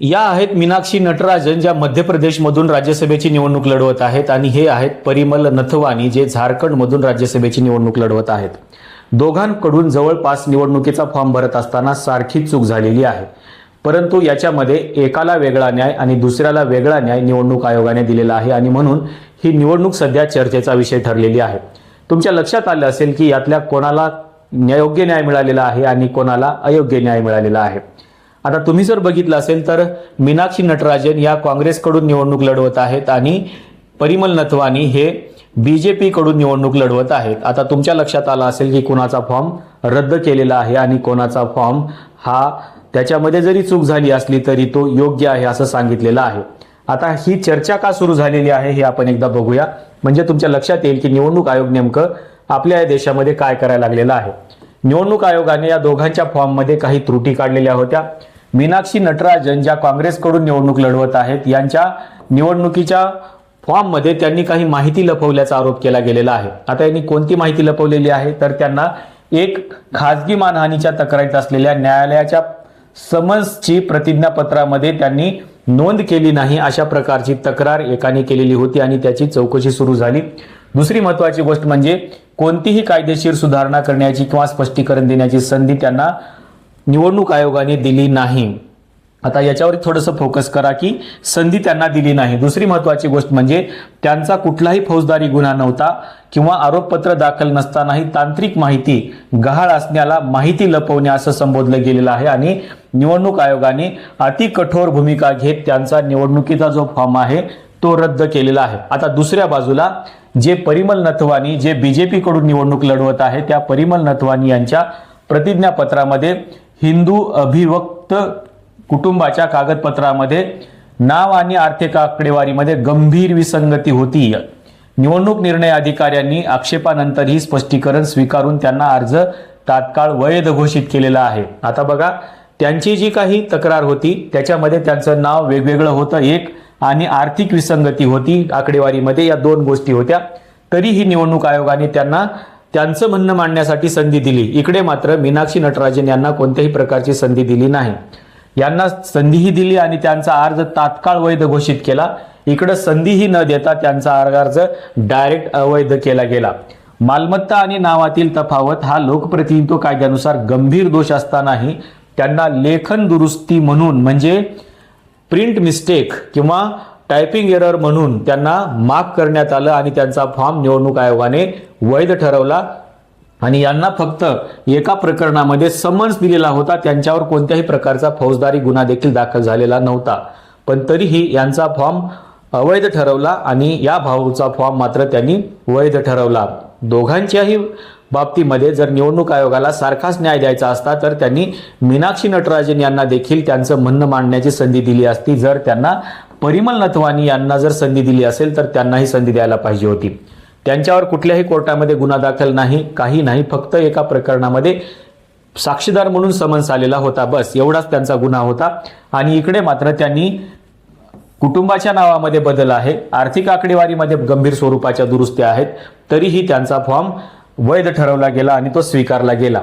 या आहेत मीनाक्षी नटराजन, ज्या मध्य प्रदेशमधून राज्यसभेची निवडणूक लढवत आहेत, आणि हे आहेत परिमल नथवानी, जे झारखंडमधून राज्यसभेची निवडणूक लढवत आहेत. दोघांकडून जवळपास निवडणुकीचा फॉर्म भरत असताना सारखी चूक झालेली आहे. परंतु याच्यामध्ये एकाला वेगळा न्याय आणि दुसऱ्याला वेगळा न्याय निवडणूक आयोगाने दिलेला आहे, आणि म्हणून ही निवडणूक सध्या चर्चेचा विषय ठरलेली आहे. तुमच्या लक्षात आलं असेल की यातल्या कोणाला योग्य न्याय मिळालेला आहे आणि कोणाला अयोग्य न्याय मिळालेला आहे. आता तुम्ही जर बघितलं असेल तर मीनाक्षी नटराजन या काँग्रेसकडून निवडणूक लढवत आहेत आणि परिमल नथवानी हे बीजेपी कडून निवडणूक लढवत आहेत. आता तुमच्या लक्षात आलं असेल की कोणाचा फॉर्म रद्द केलेला आहे आणि कोणाचा फॉर्म हा त्याच्यामध्ये जरी चूक झाली असली तरी तो योग्य आहे असं सांगितलेलं आहे. आता ही चर्चा का सुरू झालेली आहे हे आपण एकदा बघूया, म्हणजे तुमच्या लक्षात येईल की निवडणूक आयोग नेमकं आपल्या या देशामध्ये काय करायला लागलेलं आहे. निवडणूक आयोगाने या दोघांच्या फॉर्ममध्ये काही त्रुटी काढलेल्या होत्या. मीनाक्षी नटराजन ज्या काँग्रेसकडून निवडणूक लढवत आहेत, यांच्या निवडणुकीच्या फॉर्ममध्ये त्यांनी काही माहिती लपवल्याचा आरोप केला गेलेला आहे. आता यांनी कोणती माहिती लपवलेली आहे तर त्यांना एक खाजगी मानहानीच्या तक्रारीत असलेल्या न्यायालयाच्या समन्सची प्रतिज्ञापत्रामध्ये त्यांनी नोंद केली नाही अशा प्रकारची तक्रार एकाने केलेली होती आणि त्याची चौकशी सुरू झाली. दुसरी महत्वाची गोष्ट म्हणजे कोणतीही कायदेशीर सुधारणा करण्याची किंवा स्पष्टीकरण देण्याची संधी त्यांना निवडणूक आयोगाने दिली नाही. आता याच्यावर थोडंसं फोकस करा की संधी त्यांना दिली नाही. दुसरी महत्वाची गोष्ट म्हणजे त्यांचा कुठलाही फौजदारी गुन्हा नव्हता किंवा आरोपपत्र दाखल नसतानाही तांत्रिक माहिती गहाळ असण्याला माहिती लपवणे असं संबोधलं गेलेलं आहे, आणि निवडणूक आयोगाने अति कठोर भूमिका घेत त्यांचा निवडणुकीचा जो फॉर्म आहे तो रद्द केलेला आहे. आता दुसऱ्या बाजूला जे परिमल नथवानी जे बीजेपी कडून निवडणूक लढवत आहे, त्या परिमल नथवानी यांच्या प्रतिज्ञापत्रामध्ये हिंदू अभिवक्त कुटुंबाच्या कागदपत्रामध्ये नाव आणि आर्थिक आकडेवारीमध्ये गंभीर विसंगती होती. निवडणूक निर्णय अधिकाऱ्यांनी आक्षेपानंतर ही स्पष्टीकरण स्वीकारून त्यांना अर्ज तात्काळ वैध घोषित केलेला आहे. आता बघा, त्यांची जी काही तक्रार होती त्याच्यामध्ये त्यांचं नाव वेगवेगळं होतं एक, आणि आर्थिक विसंगती होती आकडेवारीमध्ये, या दोन गोष्टी होत्या. तरीही निवडणूक आयोगाने त्यांना त्यांचं म्हणणं मांडण्यासाठी संधी दिली. इकडे मात्र मीनाक्षी नटराजन यांना कोणत्याही प्रकारची संधी दिली नाही. यांना संधीही दिली आणि त्यांचा अर्ज तात्काळ वैध घोषित केला. इकडे संधीही न देता त्यांचा अर्ज डायरेक्ट अवैध केला गेला. मालमत्ता आणि नावातील तफावत हा लोकप्रतिनिधित्व कायद्यानुसार गंभीर दोष असतानाही त्यांना लेखन दुरुस्ती म्हणून, म्हणजे प्रिंट मिस्टेक किंवा टायपिंग एरर म्हणून त्यांना माफ करण्यात आलं आणि त्यांचा फॉर्म निवडणूक आयोगाने वैध ठरवला. आणि यांना फक्त एका प्रकरणामध्ये समन्स दिलेला होता, त्यांच्यावर कोणत्याही प्रकारचा फौजदारी गुन्हा देखील दाखल झालेला नव्हता, पण तरीही यांचा फॉर्म अवैध ठरवला आणि या भाऊचा फॉर्म मात्र त्यांनी वैध ठरवला. दोघांच्याही बाबतीमध्ये जर निवडणूक आयोगाला सारखाच न्याय द्यायचा असता तर त्यांनी मीनाक्षी नटराजन यांना देखील त्यांचं म्हणणं मांडण्याची संधी दिली असती. जर त्यांना परिमल नथवानी यांना जर संधी दिली असेल तर त्यांनाही संधी द्यायला पाहिजे होती. त्यांच्यावर कुठल्याही कोर्टामध्ये गुन्हा दाखल नाही, काही नाही, फक्त एका प्रकरणामध्ये साक्षीदार म्हणून समन्स आलेला होता, बस एवढाच त्यांचा गुन्हा होता. आणि इकडे मात्र त्यांनी कुटुंबाच्या नावामध्ये बदल आहे, आर्थिक आकडेवारीमध्ये गंभीर स्वरूपाच्या दुरुस्त्या आहेत, तरीही त्यांचा फॉर्म वैध ठरवला गेला आणि तो स्वीकारला गेला.